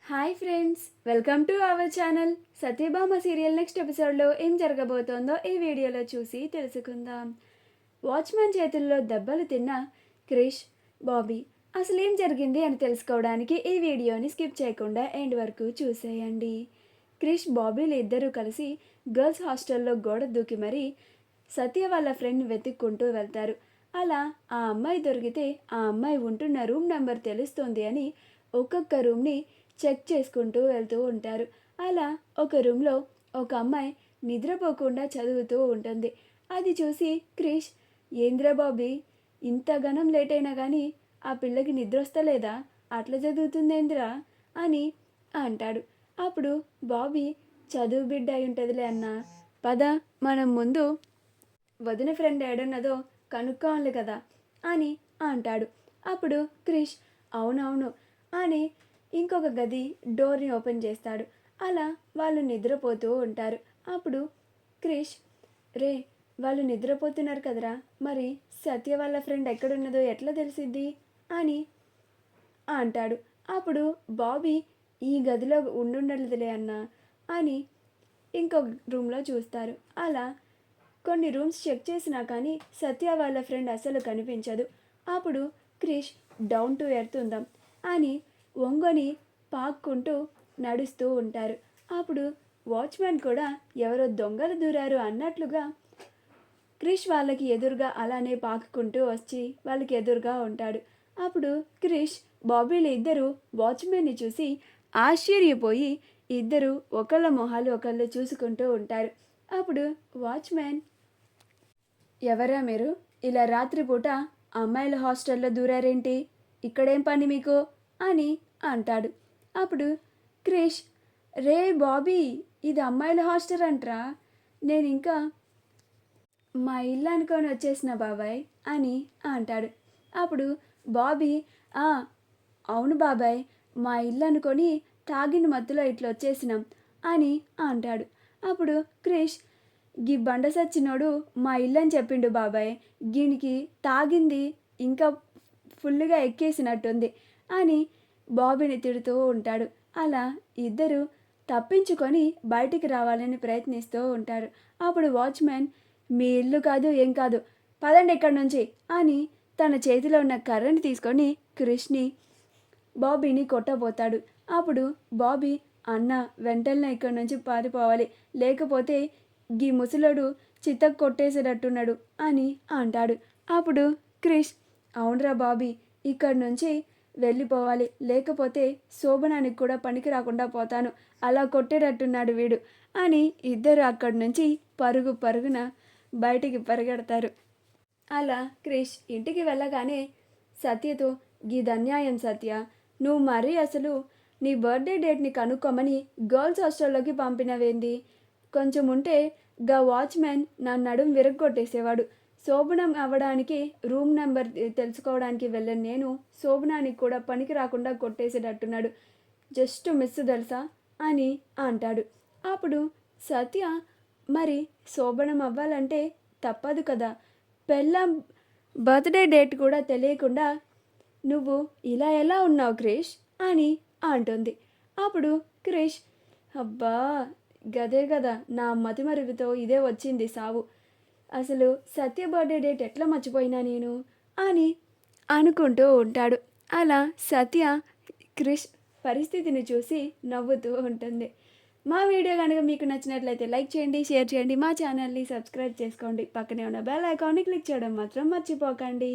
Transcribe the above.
Hi friends, welcome to our channel. Satyabhama serial next ఎపిసోడ్లో ఏం జరగబోతోందో ఈ వీడియోలో చూసి తెలుసుకుందాం. వాచ్మెన్ చేతుల్లో దెబ్బలు తిన్న క్రిష్, బాబీ అసలేం జరిగింది అని తెలుసుకోవడానికి ఈ వీడియోని స్కిప్ చేయకుండా ఎండ్ వరకు చూసేయండి. క్రిష్, బాబీలు ఇద్దరూ కలిసి గర్ల్స్ హాస్టల్లో గోడ దూకి మరీ సత్య వాళ్ళ ఫ్రెండ్ వెతుక్కుంటూ వెళ్తారు. అలా ఆ అమ్మాయి దొరికితే ఆ అమ్మాయి ఉంటున్న రూమ్ నెంబర్ తెలుస్తుంది అని ఒక్కొక్క రూమ్ని చెక్ చేసుకుంటూ వెళ్తూ ఉంటారు. అలా ఒక రూమ్లో ఒక అమ్మాయి నిద్రపోకుండా చదువుతూ ఉంటుంది. అది చూసి క్రిష్, ఏంద్రా బాబీ, ఇంత గనం లేట్ అయినా కానీ ఆ పిల్లకి నిద్ర వస్తలేదా, అట్లా చదువుతుందేంద్రా అని అంటాడు. అప్పుడు బాబీ, చదువు బిడ్డ అయి ఉంటుందిలే అన్న, పద మనం ముందు వదిన ఫ్రెండ్ ఏడున్నదో కనుక్కోవాలి కదా అని అంటాడు. అప్పుడు క్రిష్, అవునవును అని ఇంకొక గది డోర్ని ఓపెన్ చేస్తాడు. అలా వాళ్ళు నిద్రపోతూ ఉంటారు. అప్పుడు క్రిష్, రే, వాళ్ళు నిద్రపోతున్నారు కదరా, మరి సత్య వాళ్ళ ఫ్రెండ్ ఎక్కడున్నదో ఎట్లా తెలిసిద్ది అని అంటాడు. అప్పుడు బాబీ, ఈ గదిలో ఉండుండలేదులే అన్న అని ఇంకొక రూమ్లో చూస్తారు. అలా కొన్ని రూమ్స్ చెక్ చేసినా కానీ సత్య వాళ్ళ ఫ్రెండ్ అసలు కనిపించదు. అప్పుడు క్రిష్, డౌన్ టు ఎర్త్ ఉందాం అని ఒంగొని పాక్కుంటూ నడుస్తూ ఉంటారు. అప్పుడు వాచ్మెన్ కూడా ఎవరో దొంగలు దూరారు అన్నట్లుగా క్రిష్ వాళ్ళకి ఎదురుగా అలానే పాకుకుంటూ వచ్చి వాళ్ళకి ఎదురుగా ఉంటాడు. అప్పుడు క్రిష్, బాబీలు ఇద్దరు వాచ్మెన్ని చూసి ఆశ్చర్యపోయి ఇద్దరు ఒకళ్ళ మొహాలు ఒకళ్ళు చూసుకుంటూ ఉంటారు. అప్పుడు వాచ్మెన్, ఎవరా మీరు, ఇలా రాత్రిపూట అమ్మాయిల హాస్టల్లో దూరారేంటి, ఇక్కడేం పని మీకు అని అంటాడు. అప్పుడు క్రిష్, రే బాబీ, ఇది అమ్మాయిల హాస్టల్ అంట్రా, నేను ఇంకా మా ఇల్లు అనుకొని వచ్చేసిన బాబాయ్ అని అంటాడు. అప్పుడు బాబీ, అవును బాబాయ్, మా ఇల్లు అనుకొని తాగిన మత్తులో ఇట్లా వచ్చేసినాం అని అంటాడు. అప్పుడు క్రిష్, గీ బండ సచ్చినోడు మా ఇల్లు అని చెప్పిండు బాబాయ్, గీనికి తాగింది ఇంకా ఫుల్గా ఎక్కేసినట్టుంది అని బాబీని తిడుతూ ఉంటాడు. అలా ఇద్దరు తప్పించుకొని బయటికి రావాలని ప్రయత్నిస్తూ ఉంటారు. అప్పుడు వాచ్మెన్, మీ ఇల్లు కాదు ఏం కాదు, పదండి ఇక్కడి నుంచి అని తన చేతిలో ఉన్న కర్రని తీసుకొని క్రిష్ని, బాబీని కొట్టబోతాడు. అప్పుడు బాబీ, అన్న వెంటనే ఇక్కడి నుంచి పారిపోవాలి, లేకపోతే గీ ముసలోడు చితక్ కొట్టేసేటట్టున్నాడు అని అంటాడు. అప్పుడు క్రిష్, అవునరా బాబీ, ఇక్కడి నుంచి వెళ్ళిపోవాలి, లేకపోతే శోభనానికి కూడా పనికి రాకుండా పోతాను, అలా కొట్టేటట్టున్నాడు వీడు అని ఇద్దరు అక్కడి నుంచి పరుగు పరుగున బయటికి పరిగెడతారు. అలా క్రిష్ ఇంటికి వెళ్ళగానే సత్యతో, గీదన్యాయం సత్య, నువ్వు మరీ అసలు నీ బర్త్డే డేట్ని కనుక్కోమని గర్ల్స్ హాస్టల్లోకి పంపినవేంది, కొంచెం ఉంటే గా వాచ్మెన్ నా నడుం విరగొట్టేసేవాడు, శోభనం అవ్వడానికి రూమ్ నెంబర్ తెలుసుకోవడానికి వెళ్ళను నేను, శోభనానికి కూడా పనికి రాకుండా కొట్టేసేటట్టున్నాడు, జస్ట్ మిస్ తెలుసా అని అంటాడు. అప్పుడు సత్య, మరి శోభనం అవ్వాలంటే తప్పదు కదా, పెళ్ళాం బర్త్డే డేట్ కూడా తెలియకుండా నువ్వు ఇలా ఎలా ఉన్నావు క్రిష్ అని అంటుంది. అప్పుడు క్రిష్, అబ్బా, గదే కదా నా మతిమరుపుతో ఇదే వచ్చింది సావు, అసలు సత్య బర్త్డే డేట్ ఎట్లా మర్చిపోయినా నేను అని అనుకుంటూ ఉంటాడు. అలా సత్య క్రిష్ పరిస్థితిని చూసి నవ్వుతూ ఉంటుంది. మా వీడియో కనుక మీకు నచ్చినట్లయితే లైక్ చేయండి, షేర్ చేయండి, మా ఛానల్ని సబ్స్క్రైబ్ చేసుకోండి, పక్కనే ఉన్న బెల్ ఐకాన్ని క్లిక్ చేయడం మాత్రం మర్చిపోకండి.